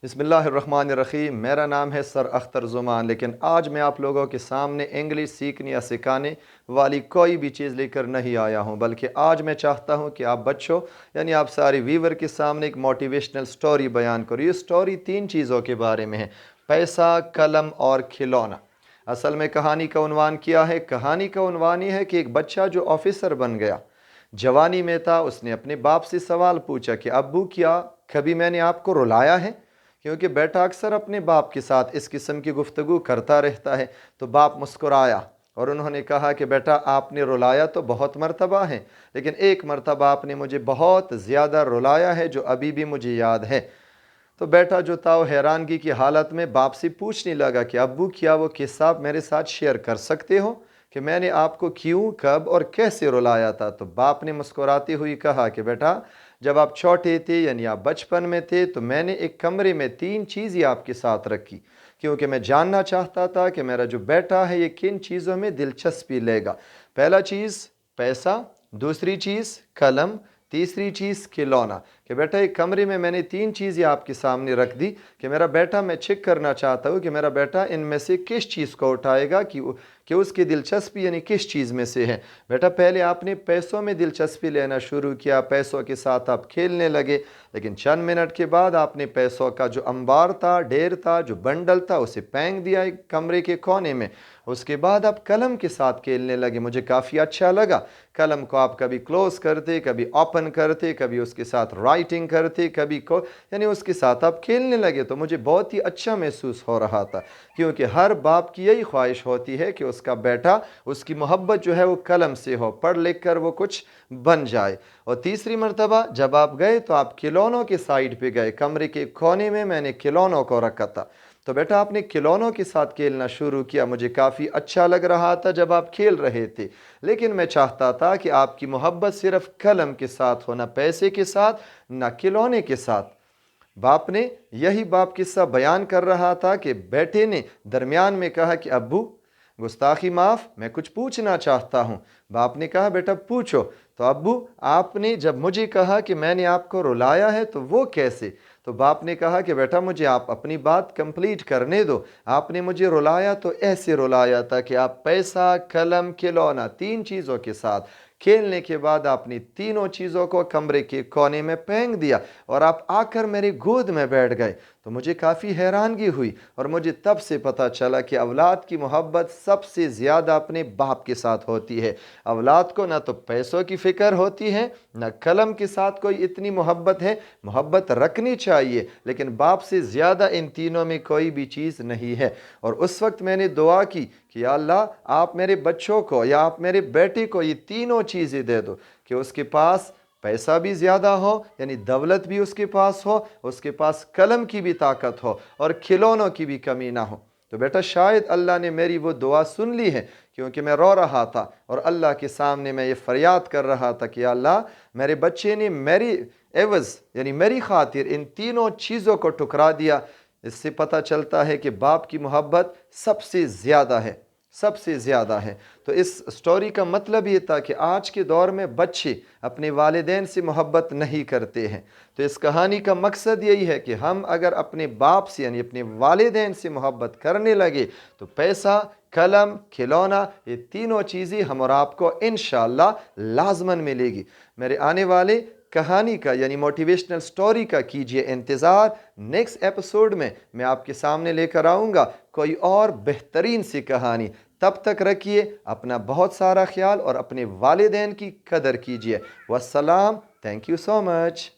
बिस्मिल्लाहिर्रहमानिर्रहीम। मेरा नाम है सर अख्तर ज़ुमान, लेकिन आज मैं आप लोगों के सामने इंग्लिश सीखने या सिखाने वाली कोई भी चीज़ लेकर नहीं आया हूं, बल्कि आज मैं चाहता हूं कि आप बच्चों यानी आप सारे व्यूवर के सामने एक मोटिवेशनल स्टोरी बयान करूँ। ये स्टोरी 3 चीज़ों के बारे में है: पैसा, कलम और खिलौना। असल में कहानी का उन्वान क्या है? कहानी का उन्वान ये है कि एक बच्चा जो ऑफिसर बन गया, जवानी में था, उसने अपने बाप से सवाल पूछा कि अब्बू, क्या कभी मैंने आपको रुलाया है? क्योंकि बेटा अक्सर अपने बाप के साथ इस किस्म की गुफ्तगू करता रहता है। तो बाप मुस्कुराया और उन्होंने कहा कि बेटा, आपने रुलाया तो बहुत मर्तबा है, लेकिन एक मर्तबा आपने मुझे बहुत ज़्यादा रुलाया है जो अभी भी मुझे याद है। तो बेटा जो था वो हैरानगी की हालत में बाप से पूछने लगा कि अब्बू, क्या वो किस्सा आप मेरे साथ शेयर कर सकते हो कि मैंने आपको क्यों, कब और कैसे रुलाया था? तो बाप ने मुस्कुराते हुए कहा कि बेटा, जब आप छोटे थे यानी आप बचपन में थे, तो मैंने एक कमरे में 3 चीज़ें आपके साथ रखी, क्योंकि मैं जानना चाहता था कि मेरा जो बेटा है ये किन चीज़ों में दिलचस्पी लेगा। पहला चीज़ पैसा, दूसरी चीज़ कलम, तीसरी चीज़ खिलौना। कि बेटा एक कमरे में मैंने 3 चीज़ें आपके सामने रख दी कि मेरा बेटा, मैं चेक करना चाहता हूँ कि मेरा बेटा इनमें से किस चीज़ को उठाएगा, कि उसकी दिलचस्पी यानी किस चीज़ में से है। बेटा पहले आपने पैसों में दिलचस्पी लेना शुरू किया, पैसों के साथ आप खेलने लगे, लेकिन चंद मिनट के बाद आपने पैसों का जो अंबार था, ढेर था, जो बंडल था, उसे फेंक दिया एक कमरे के कोने में। उसके बाद आप कलम के साथ खेलने लगे। मुझे काफ़ी अच्छा लगा। कलम को आप कभी क्लोज करते, कभी ओपन करते, कभी उसके साथ राइटिंग करते, कभी को यानी उसके साथ आप खेलने लगे। तो मुझे बहुत ही अच्छा महसूस हो रहा था, क्योंकि हर बाप की यही ख्वाहिश होती है कि उसका बेटा, उसकी मोहब्बत जो है वो कलम से हो, पढ़ लिख कर वो कुछ बन जाए। और तीसरी मर्तबा जब आप गए तो आप खिलौनों के साइड पे गए। कमरे के कोने में मैंने खिलौनों को रखा था, तो बेटा आपने खिलौनों के साथ खेलना शुरू किया। मुझे काफ़ी अच्छा लग रहा था जब आप खेल रहे थे, लेकिन मैं चाहता था कि आपकी मोहब्बत सिर्फ कलम के साथ हो, ना पैसे के साथ, ना खिलौने के साथ। बाप किस्सा बयान कर रहा था कि बेटे ने दरमियान में कहा कि अब्बू, गुस्ताखी माफ़, मैं कुछ पूछना चाहता हूँ। बाप ने कहा बेटा पूछो। तो अब्बू, आपने जब मुझे कहा कि मैंने आपको रुलाया है तो वो कैसे? तो बाप ने कहा कि बेटा मुझे आप अपनी बात कंप्लीट करने दो। आपने मुझे रुलाया तो ऐसे रुलाया था कि आप पैसा, कलम, खिलौना 3 चीज़ों के साथ खेलने के बाद आपने तीनों चीज़ों को कमरे के कोने में फेंक दिया और आप आकर मेरी गोद में बैठ गए। तो मुझे काफ़ी हैरानगी हुई और मुझे तब से पता चला कि औलाद की मोहब्बत सबसे ज़्यादा अपने बाप के साथ होती है। औलाद को ना तो पैसों की फ़िक्र होती है, ना कलम के साथ कोई इतनी मोहब्बत है। मोहब्बत रखनी चाहिए, लेकिन बाप से ज़्यादा इन तीनों में कोई भी चीज़ नहीं है। और उस वक्त मैंने दुआ की कि या अल्लाह, आप मेरे बच्चों को या आप मेरे बेटे को ये तीनों चीज़ें दे दो, कि उसके पास पैसा भी ज़्यादा हो यानी दौलत भी उसके पास हो, उसके पास कलम की भी ताकत हो और खिलौनों की भी कमी ना हो। तो बेटा शायद अल्लाह ने मेरी वो दुआ सुन ली है, क्योंकि मैं रो रहा था और अल्लाह के सामने मैं ये फरियाद कर रहा था कि अल्लाह, मेरे बच्चे ने मेरी एवज़ यानी मेरी खातिर इन तीनों चीज़ों को ठुकरा दिया। इससे पता चलता है कि बाप की मोहब्बत सबसे ज़्यादा है, सबसे ज़्यादा है। तो इस स्टोरी का मतलब ये था कि आज के दौर में बच्चे अपने वालिदैन से मोहब्बत नहीं करते हैं। तो इस कहानी का मकसद यही है कि हम अगर अपने बाप से यानी अपने वालिदैन से मोहब्बत करने लगे तो पैसा, कलम, खिलौना ये तीनों चीज़ें हम और आपको इंशाअल्लाह लाजमन मिलेगी। मेरे आने वाले कहानी का यानी मोटिवेशनल स्टोरी का कीजिए इंतज़ार। नेक्स्ट एपिसोड में मैं आपके सामने लेकर आऊँगा कोई और बेहतरीन सी कहानी। तब तक रखिए अपना बहुत सारा ख्याल और अपने वालिदैन की कदर कीजिए। वस्सलाम, थैंक यू सो मच।